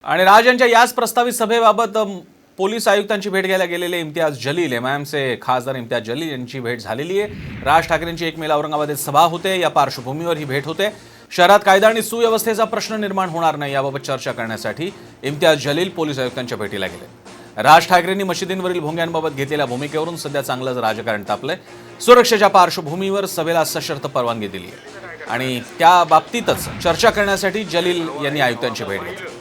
आणि राज यांच्या याच प्रस्तावित सभेबाबत पोलीस आयुक्तांची भेट घ्यायला गेलेले इम्तियाज जलील एमआयएमचे खासदार इम्तियाज जलील यांची भेट झालेली आहे। राज ठाकरेंची 1 मेला औरंगाबादेत सभा होते। या पार्श्वभूमीवर ही भेट होते। शहरात कायदा आणि सुव्यवस्थेचा प्रश्न निर्माण होणार नाही याबाबत चर्चा करण्यासाठी इम्तियाज जलील पोलीस आयुक्तांच्या भेटीला गेले। राज ठाकरेंनी मशिदींवरील भोंग्यांबाबत घेतलेल्या भूमिकेवरून सध्या चांगलंच राजकारण तापलंय। सुरक्षेच्या पार्श्वभूमीवर सभेला सशर्त परवानगी दिली आहे आणि त्या बाबतीतच चर्चा करण्यासाठी जलील यांनी आयुक्तांची भेट घेतली।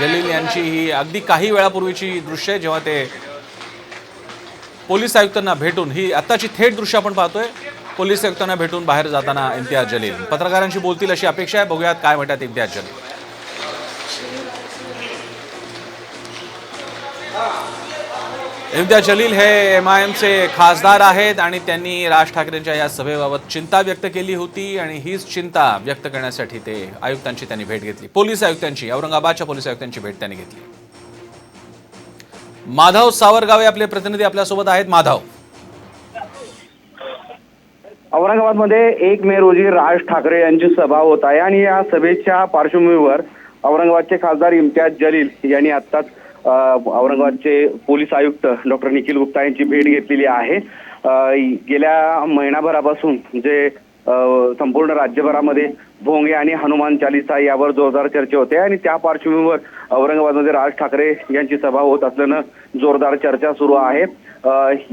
जलील यांची ही अगदी काही वेळापूर्वीची दृश्य जेव्हा ते पोलीस आयुक्तांना भेटून ही आताची थेट दृश्य आपण पाहतोय। पोलीस आयुक्तांना भेटून बाहेर जाताना इम्तियाज जलील पत्रकारांशी बोलतील अशी अपेक्षा आहे। बघूयात काय म्हणतात इम्तियाज जलील। इम्तियाज जलील हे एमआयएमचे खासदार आहेत आणि त्यांनी राज ठाकरेंच्या या सभेबाबत चिंता व्यक्त केली होती आणि हीच चिंता व्यक्त करण्यासाठी ते आयुक्तांची त्यांनी भेट घेतली। पोलीस आयुक्तांची औरंगाबादच्या पोलीस आयुक्तांची भेट त्यांनी घेतली। माधव सावरगावे आपले प्रतिनिधी आपल्यासोबत आहेत। माधव, औरंगाबादमध्ये 1 मे रोजी राज ठाकरे यांची सभा होत आहे आणि या सभेच्या पार्श्वभूमीवर औरंगाबादचे खासदार इम्तियाज जलील यांनी आत्ताच औरंगाबादचे पोलीस आयुक्त डॉक्टर निखिल गुप्ता यांची भेट घेतलेली आहे। गेल्या महिनाभरापासून जे संपूर्ण राज्यभरामध्ये भोंगे आणि हनुमान चालीसा यावर जोरदार चर्चा होते आणि त्या पार्श्वभूमीवर औरंगाबादमध्ये राज ठाकरे यांची सभा होत असल्यानं जोरदार चर्चा सुरू आहे।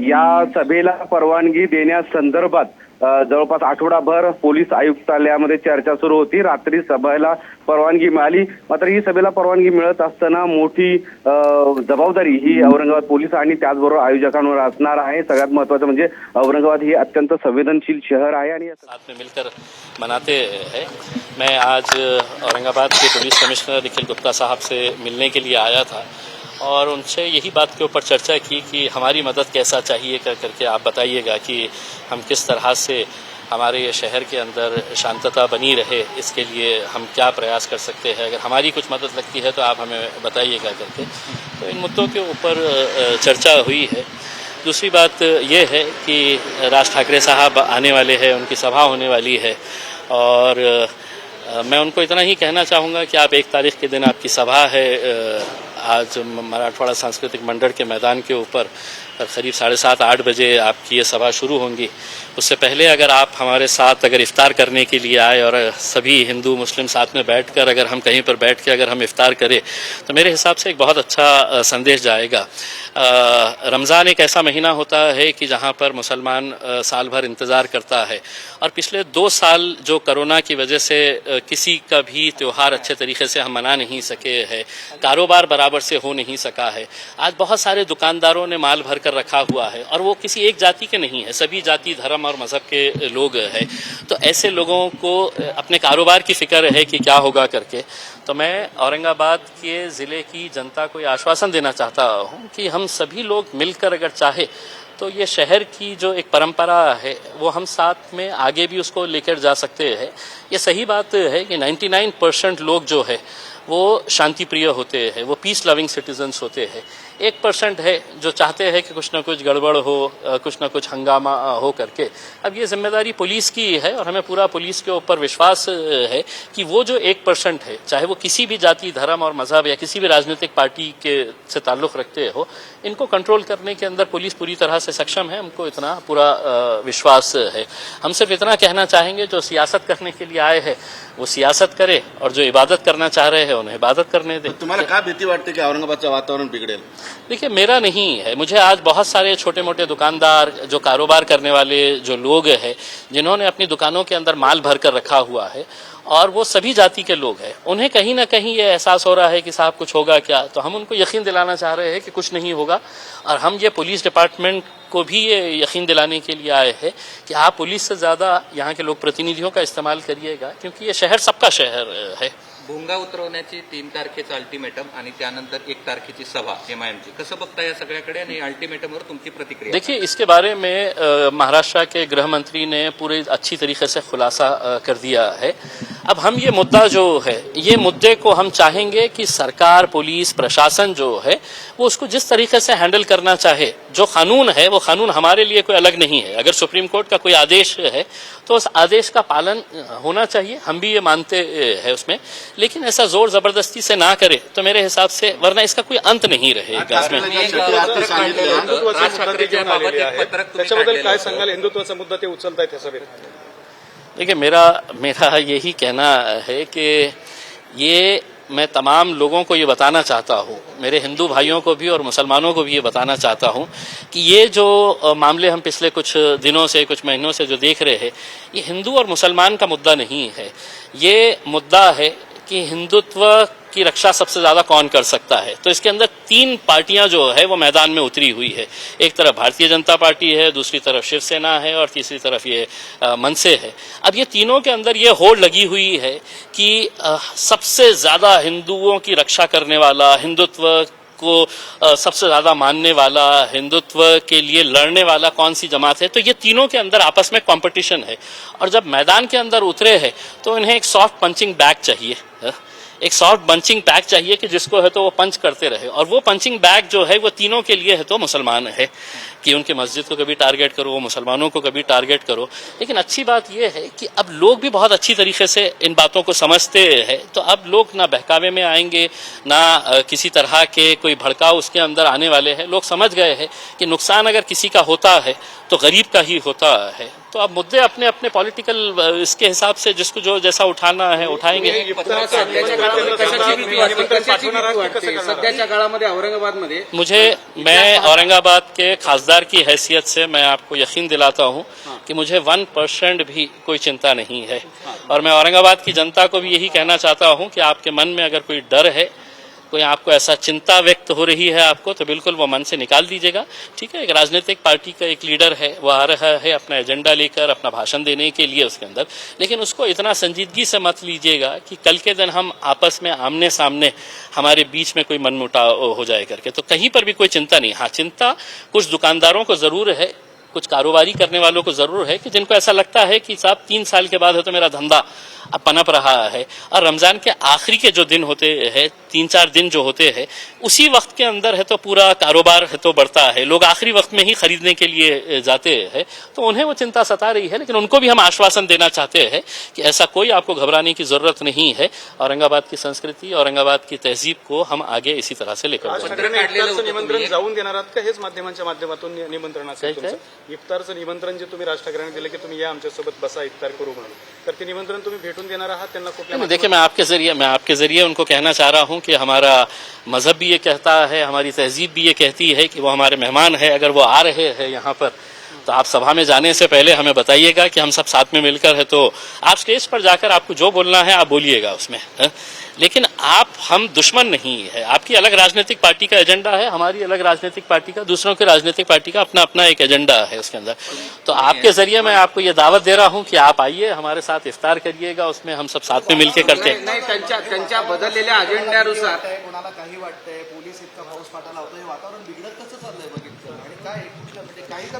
या सभेला परवानगी देण्यासंदर्भात जवळपास आठवडाभर पोलीस आयुक्तालयामध्ये चर्चा सुरू होती। रात्री सभेला परवानगी मिळाली, मात्र ही सभेला परवानगी मिळत असताना मोठी जबाबदारी ही औरंगाबाद पोलीस आणि त्याचबरोबर आयोजकांवर असणार आहे। सगळ्यात महत्त्वाचं म्हणजे औरंगाबाद हे अत्यंत संवेदनशील शहर आहे आणि साथ में मिलकर मनाते हैं। मैं आज औरंगाबाद के पुलिस कमिश्नर निखिल गुप्ता साहब से मिलने के लिए आया था और उनसे यही बात के ऊपर चर्चा की कि हमारी मदद कैसा चाहिए करके आप बताइएगा कि हम किस तरह से हमारे शहर के अंदर शांतता बनी रहे, इसके लिए हम क्या प्रयास कर सकते हैं। अगर हमारी कुछ मदद लगती है तो आप हमें बताइएगा करके। तो इन मुद्दों के ऊपर चर्चा हुई है। दूसरी बात ये है कि राज ठाकरे साहब आने वाले हैं, उनकी सभा होने वाली है और मैं उनको इतना ही कहना चाहूँगा कि आप 1 तारीख के दिन आपकी सभा है आज मराठवाड़ा सांस्कृतिक मंडल के मैदान के ऊपर करीब 7:30-8 बजे आपकी ये सभा शुरू होंगी। उससे पहले अगर आप हमारे साथ अगर इफ्तार करने के लिए आए और सभी हिंदू मुस्लिम साथ में बैठकर अगर हम कहीं पर बैठ के अगर हम इफ्तार करें तो मेरे हिसाब से एक बहुत अच्छा संदेश जाएगा। रमज़ान एक ऐसा महीना होता है कि जहाँ पर मुसलमान साल भर इंतज़ार करता है और पिछले 2 साल जो कोरोना की वजह से किसी का भी त्यौहार अच्छे तरीके से हम मना नहीं सके हैं, कारोबार बराबर से हो नहीं सका है। आज बहुत सारे दुकानदारों ने माल भर कर रखा हुआ है और वो किसी एक जाति के नहीं है, सभी जाति धर्म और मज़हब के लोग हैं। तो ऐसे लोगों को अपने कारोबार की फिक्र है कि क्या होगा करके। तो मैं औरंगाबाद के ज़िले की जनता को ये आश्वासन देना चाहता हूँ कि हम सभी लोग मिलकर अगर चाहे तो ये शहर की जो एक परंपरा है वो हम साथ में आगे भी उसको लेकर जा सकते हैं। ये सही बात है कि 99% लोग जो है वो शांति प्रिय होते हैं, वो पीस लविंग सिटीजन्स होते हैं। 1% है जो चाहते हैं कि कुछ ना कुछ गड़बड़ हो, कुछ ना कुछ हंगामा हो करके। अब ये जिम्मेदारी पुलिस की है और हमें पूरा पुलिस के ऊपर विश्वास है कि वो जो 1% है, चाहे वो किसी भी जाति धर्म और मजहब या किसी भी राजनीतिक पार्टी के से ताल्लुक़ रखते हो, इनको कंट्रोल करने के अंदर पुलिस पूरी तरह से सक्षम है। हमको इतना पूरा विश्वास है। हम सिर्फ इतना कहना चाहेंगे जो सियासत करने के लिए आए हैं वो सियासत करे और जो इबादत करना चाह रहे हैं उन्हें इबादत करने दे। तुम्हाला काय भीती वाटते की औरंगाबादचं वातावरण बिघडेल? देखिए, मेरा नहीं है। मुझे आज बहुत सारे छोटे मोटे दुकानदार जो कारोबार करने वाले जो लोग हैं जिन्होंने अपनी दुकानों के अंदर माल भर कर रखा हुआ है और वो सभी जाति के लोग हैं, उन्हें कहीं ना कहीं ये एहसास हो रहा है कि साहब कुछ होगा क्या। तो हम उनको यकीन दिलाना चाह रहे हैं कि कुछ नहीं होगा और हम ये पुलिस डिपार्टमेंट को भी ये यकीन दिलाने के लिए आए हैं कि आप पुलिस से ज़्यादा यहाँ के लोग प्रतिनिधियों का इस्तेमाल करिएगा, क्योंकि ये शहर सबका शहर है। भोंगा उतरवण्याची 3 तारखेचं अल्टिमेटम आणि त्यानंतर 1 तारखेची सभा MIMची कसं बघता या सगळ्याकडे आणि अल्टिमेटमवर तुमची प्रतिक्रिया? देखिए, इसके बारे में महाराष्ट्र के गृह मंत्री ने पूरे अच्छी तरीके से खुलासा कर दिया है। अब हम ये मुद्दा जो है, ये मुद्दे को हम चाहेंगे कि सरकार, पुलिस, प्रशासन जो है वो उसको जिस तरीके से हैंडल करना चाहे। जो कानून है वो कानून हमारे लिए कोई अलग नहीं है। अगर सुप्रीम कोर्ट का कोई आदेश है तो उस आदेश का पालन होना चाहिए, हम भी ये मानते हैं उसमें, लेकिन ऐसा जोर जबरदस्ती से ना करे तो मेरे हिसाब से, वरना इसका कोई अंत नहीं रहेगा इसमें। त्याच्याबद्दल काय सांगाल? हिंदुत्वाचा मुद्दा ते उचलतायत या सभेत. देखिए, मेरा यही कहना है कि ये मैं तमाम लोगों को ये बताना चाहता हूँ, मेरे हिंदू भाइयों को भी और मुसलमानों को भी ये बताना चाहता हूँ कि ये जो मामले हम पिछले कुछ दिनों से, कुछ महीनों से जो देख रहे हैं, ये हिंदू और मुसलमान का मुद्दा नहीं है। ये मुद्दा है कि हिंदुत्व की रक्षा सबसे ज्यादा कौन कर सकता है। तो इसके अंदर 3 पार्टियां जो है वो मैदान में उतरी हुई है। एक तरफ भारतीय जनता पार्टी है, दूसरी तरफ शिवसेना है और तीसरी तरफ ये मनसे है। अब ये तीनों के अंदर ये होड़ लगी हुई है कि सबसे ज्यादा हिंदुओं की रक्षा करने वाला, हिंदुत्व को सबसे ज्यादा मानने वाला, हिंदुत्व के लिए लड़ने वाला कौन सी जमात है। तो ये तीनों के अंदर आपस में कंपटीशन है और जब मैदान के अंदर उतरे हैं तो इन्हें एक सॉफ्ट पंचिंग बैग चाहिए, एक सॉफ्ट पंचिंग बैग चाहिए कि जिसको है तो वो पंच करते रहे। और वो पंचिंग बैग जो है वो तीनों के लिए है तो मुसलमान है कि उनके मस्जिद को कभी टारगेट करो, मुसलमानों को कभी टारगेट करो। लेकिन अच्छी बात यह है कि अब लोग भी बहुत अच्छी तरीके से इन बातों को समझते हैं, तो अब लोग ना बहकावे में आएंगे, ना किसी तरह के कोई भड़काव उसके अंदर आने वाले हैं। लोग समझ गए हैं कि नुकसान अगर किसी का होता है तो गरीब का ही होता है। तो अब मुद्दे अपने अपने पॉलिटिकल इसके हिसाब से जिसको जो जैसा उठाना है उठाएंगे। सध्याच्या काळामध्ये औरंगाबादमध्ये मैं औरंगाबाद के खासदार की हैसियत से मैं आपको यकीन दिलाता हूं कि मुझे 1% भी कोई चिंता नहीं है। और मैं औरंगाबाद की जनता को भी यही कहना चाहता हूं कि आपके मन में अगर कोई डर है, कोई आपको ऐसा चिंता व्यक्त हो रही है आपको, तो बिल्कुल वो मन से निकाल दीजिएगा। ठीक है, एक राजनीतिक पार्टी का एक लीडर है, वो आ रहा है अपना एजेंडा लेकर, अपना भाषण देने के लिए उसके अंदर, लेकिन उसको इतना संजीदगी से मत लीजिएगा कि कल के दिन हम आपस में आमने सामने हमारे बीच में कोई मनमुटाव हो जाए करके। तो कहीं पर भी कोई चिंता नहीं। हाँ, चिंता कुछ दुकानदारों को जरूर है, कुछ कारोबारी करने वालों को जरूर है कि जिनको ऐसा लगता है कि साहब 3 साल के बाद है तो मेरा धंधा अब पनप रहा है। और रमजान के आखिरी के जो दिन होते हैं, 3-4 दिन जो होते हैं, उसी वक्त के अंदर है तो पूरा कारोबार है तो बढ़ता है, लोग आखिरी वक्त में ही खरीदने के लिए जाते हैं, तो उन्हें वो चिंता सता रही है। लेकिन उनको भी हम आश्वासन देना चाहते हैं कि ऐसा कोई आपको घबराने की जरूरत नहीं है। औरंगाबाद की संस्कृति, औरंगाबाद की तहजीब को हम आगे इसी तरह से लेकर जाएंगे। निमंत्रण जाऊन देणार आहात का? हेच माध्यमांच्या माध्यमातून निमंत्रण असेल तुमचं? इफ्तारचं निमंत्रण जे तुम्ही राज ठाकरेंना दिलं की तुम्ही या आमच्यासोबत बसा, इफ्तार करू म्हणून, तर ते निमंत्रण तुम्ही भेटून देणार आहात त्यांना कुठल्या? देखिए, मैं आपके जरिए उनको कहना चाह रहा हूं कि हमारा मजहब भी ये कहता है, हमारी तहजीब भी ये कहती है कि वो हमारे मेहमान है। अगर वो आ रहे हैं यहाँ पर तो आप सभा में जाने से पहले हमें बताइएगा कि हम सब साथ में मिलकर है तो आप स्टेज पर जाकर आपको जो बोलना है आप बोलिएगा उसमें है? लेकिन हम दुश्मन नहीं है। आपकी अलग राजनीतिक पार्टी का एजेंडा है, हमारी अलग राजनीतिक पार्टी का, दूसरों की राजनीतिक पार्टी का अपना अपना एक एजेंडा है उसके अंदर। तो आपके जरिए मैं आपको ये दावत दे रहा हूं कि आप आइए, हमारे साथ इफ्तार करिएगा, उसमें हम सब साथ में मिलकर करते हैं। नाही, त्यांच्या बदललेल्या अजेंड्यानुसार कोणाला काही वाटतंय, पोलीस इतका पाऊस पाठाला होतो, हे वातावरण बिघडत कसं चाललंय बघितलं आणि काय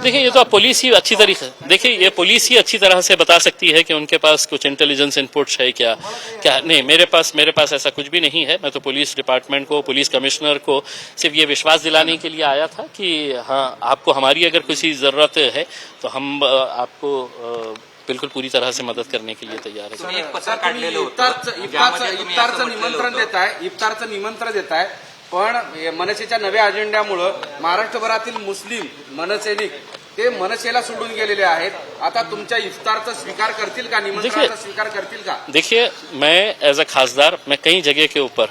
देखिए, ये तो पुलिस ही अच्छी तरीके, देखिए ये पुलिस ही अच्छी तरह से बता सकती है कि उनके पास कुछ इंटेलिजेंस इनपुट्स है क्या नहीं। मेरे पास ऐसा कुछ भी नहीं है। मैं तो पुलिस डिपार्टमेंट को, पुलिस कमिश्नर को सिर्फ ये विश्वास दिलाने के लिए आया था कि हाँ, आपको हमारी अगर किसी जरूरत है तो हम आपको बिल्कुल पूरी तरह से मदद करने के लिए तैयार है। इफ्तारचं निमंत्रण देताय, पण मनसेच्या नव्या अजेंड्यामुळे महाराष्ट्रभरातील मुस्लिम मनसैनिक ते मनसेला सोडून गेलेले आहेत। आता तुमच्या इफ्तारचा स्वीकार करतील का, निमंत्रणाचा स्वीकार करतील का? देखिए, मैं एज अ खासदार मैं कई जगह के ऊपर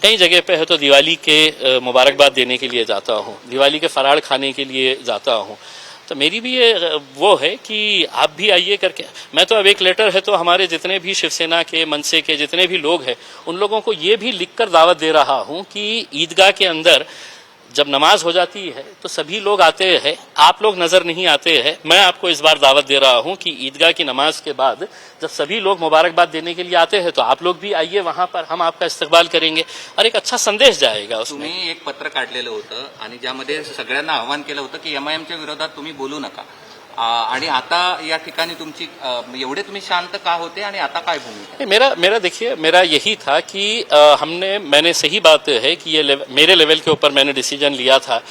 कई जगह पे है तो दिवाली के मुबारकबाद देने के लिए जाता हूँ, दिवाली के फराड़ खाने के लिए जाता हूँ। तो मेरी भी ये वो है कि आप भी आइए करके। मैं तो अब एक लेटर है तो हमारे जितने भी शिवसेना के, मनसे के जितने भी लोग हैं उन लोगों को ये भी लिखकर दावत दे रहा हूं कि ईदगाह के अंदर जब नमाज हो जाती है तो सभी लोग आते हैं, आप लोग नजर नहीं आते हैं। मैं आपको इस बार दावत दे रहा हूं कि ईदगाह की नमाज के बाद जब सभी लोग मुबारकबाद देने के लिए आते हैं तो आप लोग भी आइए, वहां पर हम आपका इस्तकबाल करेंगे और एक अच्छा संदेश जाएगा उसमें। तुम्ही एक पत्र काढलेलं होतं आणि ज्यामध्ये सगळ्यांना आवाहन केलं होतं की एमआयएमच्या विरोधात तुम्ही बोलू नका, आणि आता या ठिकाणी तुमची एवढे तुम्ही शांत का होते आणि आता काय भूमिका? मेरा देखिए, मेरा यही था कि मैंने सही बात है कि ये मेरे लेवल के ऊपर मैंने डिसीजन लिया था,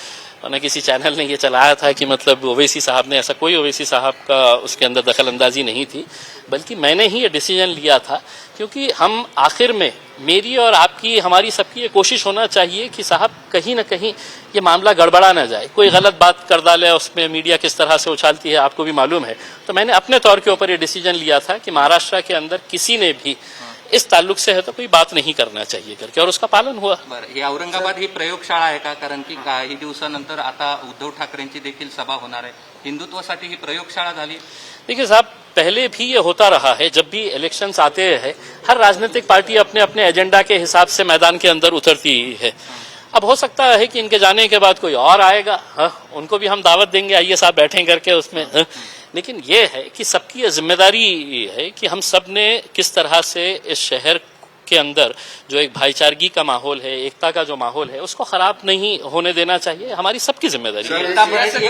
न किसी चैनल ने ये चलाया था कि मतलब ओवैसी साहब ने, ऐसा कोई ओवैसी साहब का उसके अंदर दखल अंदाजी नहीं थी, बल्कि मैंने ही ये डिसीजन लिया था क्योंकि हम आखिर में, मेरी और आपकी, हमारी सबकी ये कोशिश होना चाहिए कि साहब कहीं ना कहीं ये मामला गड़बड़ा ना जाए, कोई गलत बात कर डाले, उसमें मीडिया किस तरह से उछालती है आपको भी मालूम है। तो मैंने अपने तौर के ऊपर ये डिसीजन लिया था कि महाराष्ट्र के अंदर किसी ने भी इस ताल्लुक से है तो कोई बात नहीं करना चाहिए करके, और उसका पालन हुआ। बरं, हे औरंगाबाद ही प्रयोगशाळा आहे का? कारण की काही दिवसानंतर आता उद्धव ठाकरेंची देखील सभा होणार आहे, हिंदुत्वासाठी ही प्रयोगशाळा झाली। देखिए साहब, पहले भी ये होता रहा है, जब भी इलेक्शंस आते हैं हर राजनीतिक पार्टी अपने अपने एजेंडा के हिसाब से मैदान के अंदर उतरती है। अब हो सकता है कि इनके जाने के बाद कोई और आएगा, उनको भी हम दावत देंगे, आइए साहब बैठें करके उसमें। लेकिन ये है कि सबकी ये जिम्मेदारी है कि हम सब ने किस तरह से इस शहर के अंदर जो एक भाईचारगी का माहौल है, एकता का जो माहौल है, उसको खराब नहीं होने देना चाहिए, हमारी सबकी जिम्मेदारी है।